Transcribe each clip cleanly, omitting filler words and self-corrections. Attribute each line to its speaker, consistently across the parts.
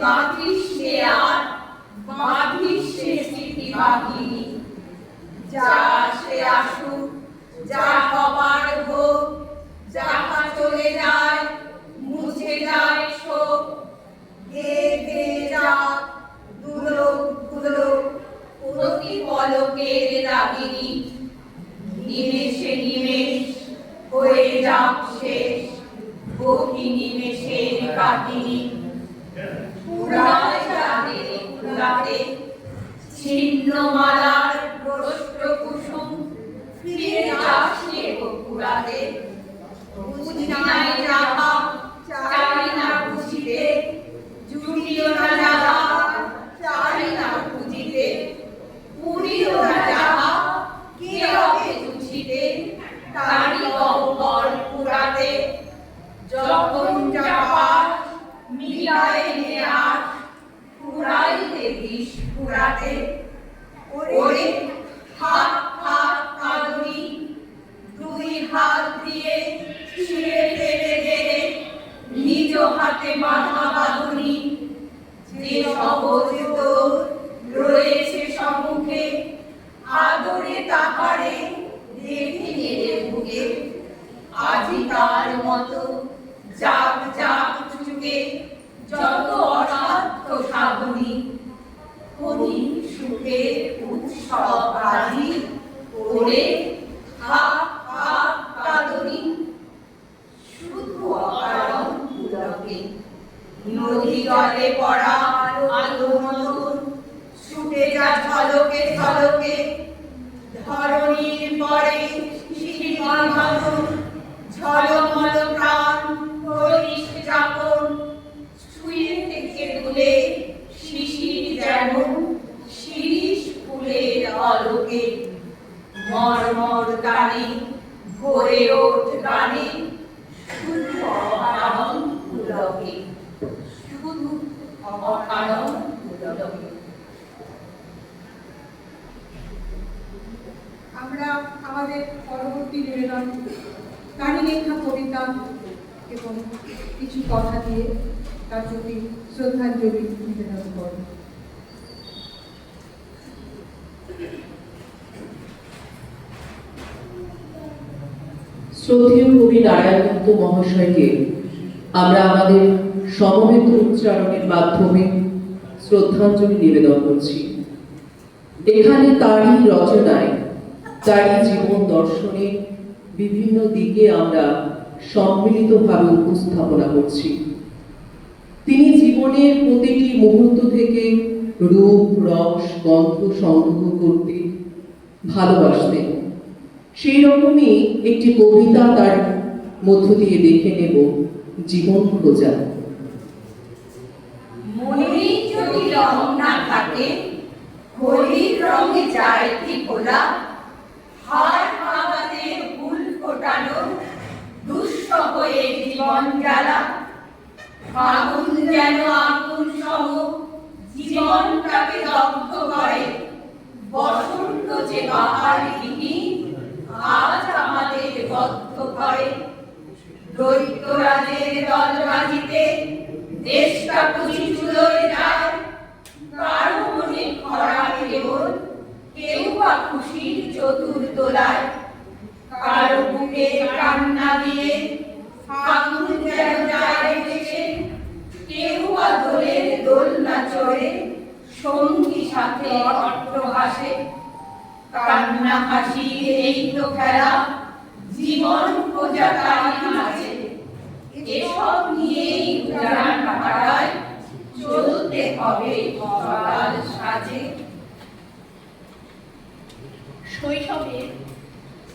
Speaker 1: বাঁধিস নে আর, বাঁধিস নে স্মৃতি বাহিনী। যা সে আসুক, যা হবার হোক, যাহা চলে যায়, মুছে যায় শোক। ধেয়ে ধেয়ে যাক দুলোক দুলোক প্রতি পলকের রাগিনী। নিমেষে নিমেষ হয়ে যাক শেষ বহু নিমেষের কাহিনী। পুরায় রাতে পুরাতে ছিন্ন মালার ভ্রষ্ট কুসুম, ফিরে যাস নে পুরাতে। বুঝি নাই যাহা চাই না বুঝিতে, জুটিও না যাহা চাই না বুঝিতে। পুরিও না যাহা কে হবে জুছিতে, তারি গহ্বর পুরাতে। যখন চাপাস মিটায় নে আস, ফুরাইতে দিস ফুরাতে। ওরে হাত হাত কাঁদুনি, দুই হাত দিয়ে ছিঁড়ে ফেলে দে নিজ হাতে বাঁধা বাঁধুনি। যে সহজ তোর রয়েছে সম্মুখে, আদরে তাহারে দেখে নেড়ে বুকে। আজি তার মতো যাক যাক চুকে যত অসাধ্য সাধনী। কোনি সুখে উৎসব আজি ওরে হাক হাক কাঁদনি। শুধু অকারণ পুলকে নদী জলে পড়া আলো মতন ছুটে যা ঝলকে ঝলকে। ধরণীর পরে শিরিমার মতন ঝলমল প্রাণ করিস যাপন। ছুঁয়ে থেকে দূরে শিশির যেমন শিরিষ ফুলের আলোকে। মর্মর গানে ভরে ওঠ গানে শুধু অকারণ পুলকে, শুধু অকারণ পুলকে।
Speaker 2: আমরা আমাদের পরবর্তী নিবেদন কাহিনী লেখা কবিতা এবং কিছু কথা দিয়ে তার প্রতি শ্রদ্ধাঞ্জলি নিবেদন করব।
Speaker 3: শ্রদ্ধেয় কবি নারায়ণদত্ত মহাশয়কে আমরা আমাদের সমবেত উচ্চারণের মাধ্যমে শ্রদ্ধাঞ্জলি নিবেদন করছি। এখানে তারই রচনায়, তারই জীবন দর্শনে বিভিন্ন দিকে আমরা সম্মিলিতভাবে উপস্থাপনা করছি। তিনি জীবনের প্রতিটি মুহূর্ত থেকে রূপ রস গন্ধ সংগ্রহ করতে ভালোবাসতেন। সেই রকমই একটি কবিতা তার মধ্য দিয়ে দেখে নেব, জীবন খোঁজা।
Speaker 1: মনে যদি রং না থাকে, হোলির রঙে যায় কি ভোলা। হার আমাদের ফুল ফোটানো দুঃসহ এ জীবন জ্বালা। ফাগুন যেন আগুন সহ জীবনটাকে দগ্ধ করে। বসন্ত যে বাহার গিনি আজ আমাদের বদ্ধ করে। দৈত্যরাজের দলবাজিতে দেশটা বুঝি চুলোয় যায়। কারো মনে খরা কেবল, কেউ বা খুশির চতুর দোলায়। কারো বুকে কান্না দিয়ে ফাগুন যেন যায় ভেসে। কেউ বা দোলের দোলনা চড়ে সঙ্গী সাথে অট্টহাসে। কান্না হাসির এই তো খেলা, জীবন খোঁজা তাই নাচে। এসব নিয়েই উজান কাটায় চলতে হবে সকাল সাজে।
Speaker 4: শৈশবের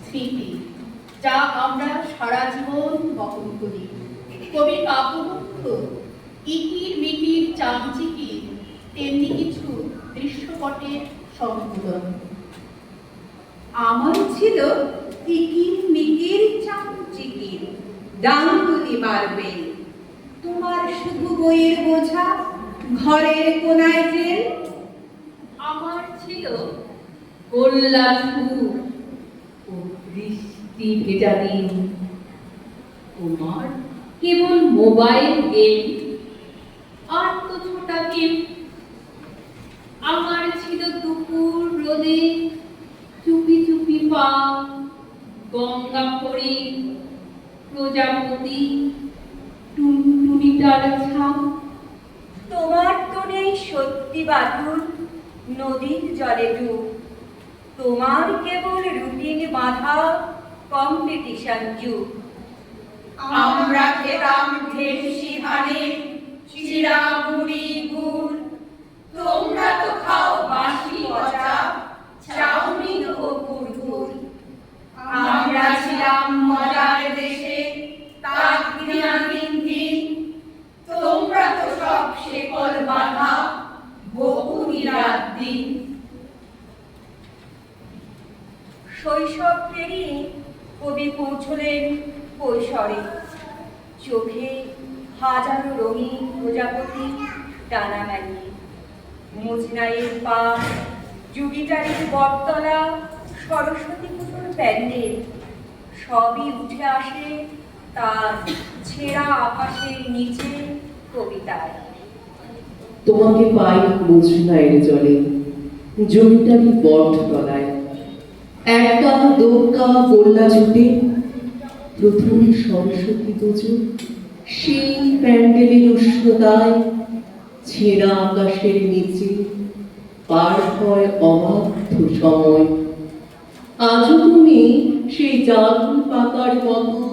Speaker 4: স্মৃতি যা আমরা সারা জীবন বহন করি। কবির কাব্যগ্রন্থ ইকির মিকির চামচিকির তেমনি কিছু দৃশ্যপটের সংকলন।
Speaker 5: আমার ছিল ইকির মিকির চামচিকির ডাঙ্গুলি মারবে। তোমার শুধু বইয়ের বোঝা, ঘরের কোনায় জেল।
Speaker 4: আমার ছিল গোল্লা ফুল ও বৃষ্টি ভেজা দিন। তোমার কেবল মোবাইল গেম আর তো ছোটা রক্তিম। আমার ছিল দুপুর রোদে চুপি চুপি পা, গঙ্গা পড়ি, প্রজাপতি, টুনটুনিটার ছাপ।
Speaker 1: তোমার তো নেই সত্যি বাঁধন নদীর জলে ডুব, তোমার কেবল রুটিন বাঁধা কম্পিটিশন যুগ। আমরা খেতাম ঢেঁড়সি ধানে চিরা মুড়ি গুড়, তোমরা তো খাও বাসি পচা চাউমিন ও কুরকুর। আমরা ছিলাম মজার দেশে তাক দিনা দিন দিন, তোমরা তো সব শেকল বাঁধা বকুনি রাত দিন। শৈশব পেরিয়ে কবি পৌঁছলেন কৈশোরে, চোখে হাজারো রঙিন প্রজাপতি টানা মেলে। মোজনাইয়ের পা, জুগিটারির বটতলা, সরস্বতী পুজোর প্যান্ডেল সবই উঠে আসে তার ছেঁড়া আকাশের নিচে কবিতায়।
Speaker 3: তোমাকে পাই মোজনাইয়ের জলে, জমিটারি বটতলায়, একা দোকা গোল্লা জুটে প্রথম সরস্বতী পুজো সেই প্যান্ডেলের উষ্ণতায় ছেঁড়া আকাশের নিচে পার হয় অবাধ্য সময়। আজও তুমি সেই জাদুর পাতার মতো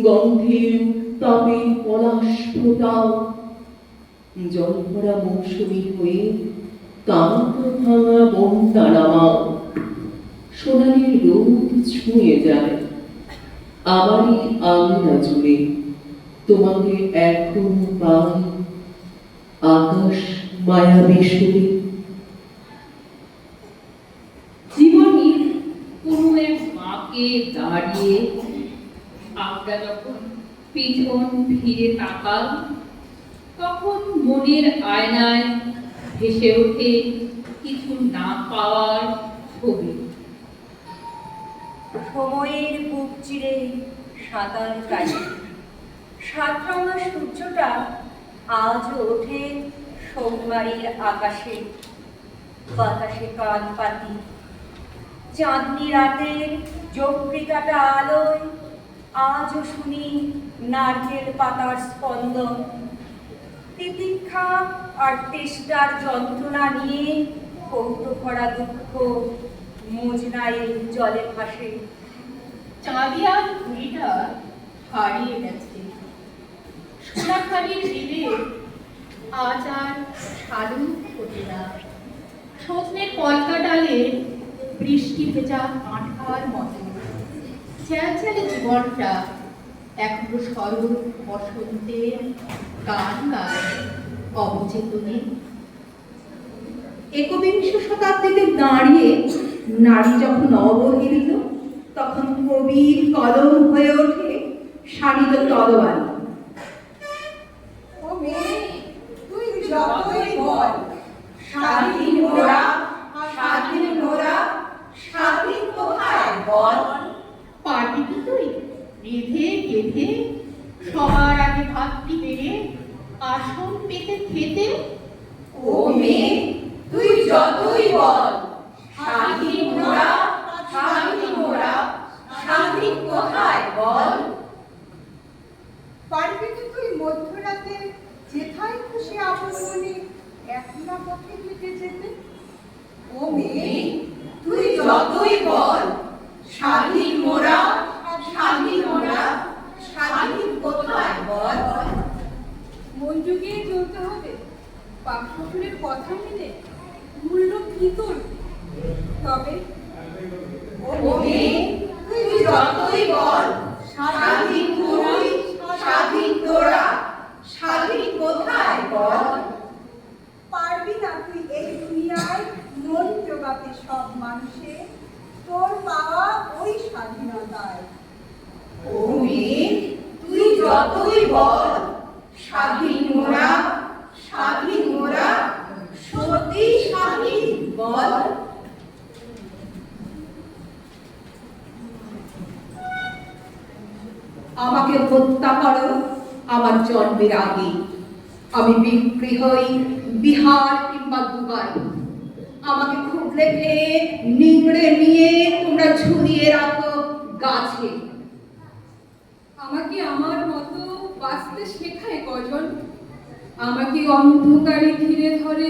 Speaker 3: গন্ধের তাপে পলাশ ফোটাও, জলভরা মৌসুমী হয়ে কান্ত ভাঙা বনটা নামাও। সোনালির রোদ ছুঁয়ে যায় আমারই আঙিনা জুড়ে, তোমাকে এখন পাই আকাশ মায়াবী সুরে।
Speaker 4: জীবনের কোনো এক মাকে দাঁড়িয়ে আমরা যখন পিছন ফিরে তাকাই, তখন মনের আয়নায় ভেসে ওঠে কিছু না পাওয়ার ছবি।
Speaker 1: সময়ের বুক চিরে সাঁতার কাটে, সাতরঙা সূর্যটা আজও ওঠে সোমবারের আকাশে। বাতাসে কান পাতি, চাঁদনি রাতের জপ্রিকাটা আলোয় আজও শুনি নারকেল পাতার স্পন্দন। তিতিক্ষা আর তেষ্টার যন্ত্রণা নিয়ে কৌটো ভরা দুঃখ মোজনাইয়ের জলে ভাসে।
Speaker 4: চাঁদিয়ার ঘুড়িটা হারিয়ে গেছে, সোনাখালির বিলে আজ আর শালুক ফোটে না। সজনের কলকা ডালে বৃষ্টি ভেজা কাঁঠার মতো চ্যালচ্যালে জীবনটা এখনো সরল বসন্তের গান গায় অবচেতনে।
Speaker 5: একবিংশ শতাব্দীতে দাঁড়িয়ে নারী যখন অবহেলিত, তখন কবির কলম হয়ে ওঠে শানিত তলোয়ার।
Speaker 2: ও মেয়ে, তুই যতই বল,
Speaker 1: স্বাধীন মোরা, স্বাধীন মোরা, স্বাধীন কোথায় বল?
Speaker 4: পারবি কি তুই রেধে গেধে সবার আগে ভাতটি বেড়ে আসন পেতে খেতে?
Speaker 1: ও মেয়ে, তুই যতই বল, স্বাধীন মোরা, স্বাধীন মোরা, স্বাধীন কোথায় বল?
Speaker 2: পারবি কি তুই মধ্যরাতে যেথায় খুশি আপন মনে একলা পথে হেঁটে যেতে? ও মেয়ে,
Speaker 1: তুই যতই বল, স্বাধীন মোরা, স্বাধীন মোরা, স্বাধীন কোথায় বল?
Speaker 2: মন জুগিয়ে চলতে হবে, পাখি কথা মিলে মূল্য কি তোর? তবে
Speaker 1: ও মেয়ে, তুই যতই বল, স্বাধীন তুই, স্বাধীন তোরা, স্বাধীন কোথায় বল?
Speaker 2: পারবি না তুই এই দুনিয়ায় মন জোগাতে সব মানুষে তোর পাওয়া ওই স্বাধীনতায়।
Speaker 1: ও মেয়ে, তুই যতই বল, স্বাধীন মোরা, স্বাধীন মোরা, সত্যি স্বাধীন বল?
Speaker 5: আমাকে হত্যা করো আমার জন্মের আগে, আমি বিক্রি হই বিহার কিংবা দুবাই। আমাকে খুবলে খেয়ে নিংড়ে নিয়ে তোমরা ঝুলিয়ে রাখো গাছে।
Speaker 2: আমাকে আমার মতো বাঁচতে শেখায় কজন? আমাকে অন্ধকারে ঘিরে ধরে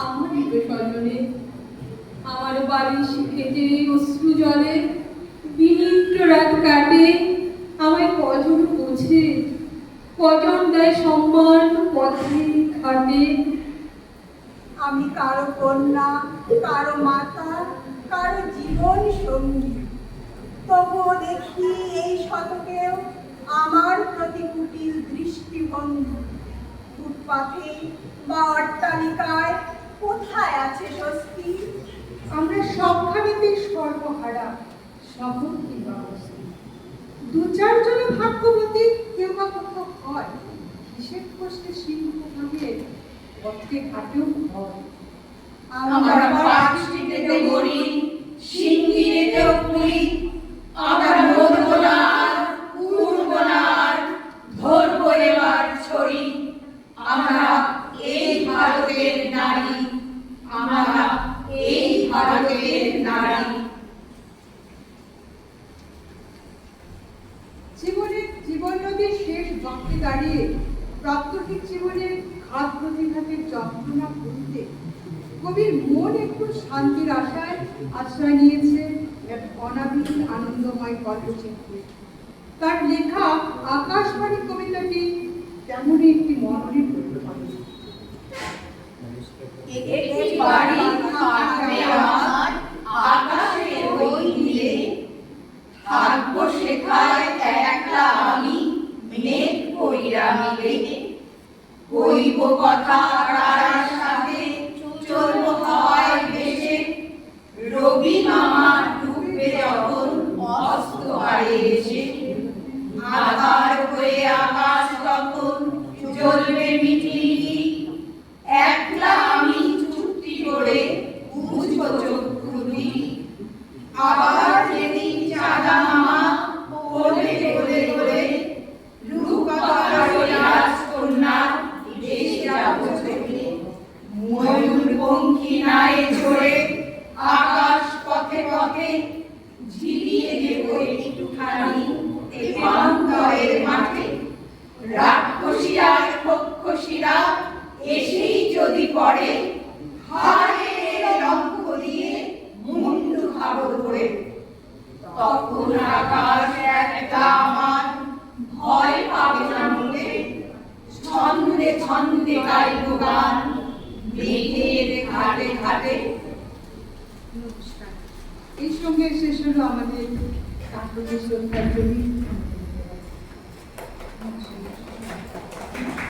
Speaker 2: আমার স্বজনে। আমার বালিশ ফেটে অশ্রু জলে বিনিদ্র রাত কাটে। আমায় কজন বোঝে, কজন দেয় সম্মান পথে ঘাটে।
Speaker 1: আমি কারো কন্যা, কারো মাতা, কারো জীবন সঙ্গী। তবুও দেখি এই শতকেও আমার প্রতি কুটিল দৃষ্টিভঙ্গি। ফুটপাথে বা অট্টালিকায় কোথায় আছে স্বস্তি?
Speaker 2: আমরা সবখানেতেই সর্বহারা, শহর কিংবা বস্তি। দু চারজনে ভাগ্যবতী কেউ বা কোথাও হয়। হিসেব কষতে সিংহ ভাঙে, পথে ঘাটেও হয়।
Speaker 1: আমরা পার্কস্ট্রিটেতে মরি, সিঙ্গিরেতেও পুরি। আমরা মরবো না আর, উড়বো না আর, ধরবো এবার ছড়ি। আমরা এই ভারতের নারী, আমরা এই ভারতের নারী।
Speaker 2: জীবন নদীর শেষ বাঁকে দাঁড়িয়ে প্রাত্যহিক জীবনের ঘাত প্রতিঘাতের যন্ত্রণা ভুলতে কবির মন একটু শান্তির আশায় আশ্রয় নিয়েছে এক অনাবিল আনন্দময় কণ্ঠচিত্রে। তার লেখা আকাশবাণী কবিতাটি তেমনই একটি মননের প্রতিফলন।
Speaker 1: একটি বাড়ি থাকবে আমার আকাশের ওই নীলে। থাকবো সেখায় একলা আমি মেঘ কইরা মিলে। কইব কথা তারার সাথে, চলবো হাওয়ায় ভেসে। রবি মামা ডুববে যখন অস্ত পারে এসে। আধার হয়ে আকাশ তখন জ্বলবে মিটিমিটি। একলা আমি চুক্তি করে বুঝবো চক্ষু দুটি। আবার যেদিন চাঁদা মামা পড়বে গলে গলে। রূপকথার রাজকন্যা ভেসে যাবো চোখে। ময়ূর পঙ্খী নায়ে চড়ে আকাশ পথে পথে। ঝিলিয়ে দেবো একটুখানি দেবান্তরের মাঠে। রাক্ষসীরা রক্ষসীরা এসেই যদি পড়ে, হাড়ে লক্ষ্য দিয়ে মুন্ডু খাবো ধরে। তখন আকাশ একটা আমার ভয় পাবে না মোটে। ছন্দে ছন্দে গাইব গান মেঘের ঘাটে ঘাটে।
Speaker 2: নমস্কার। এই সঙ্গে শেষ হলো আমাদের কাব্যের শ্রদ্ধাঞ্জলি।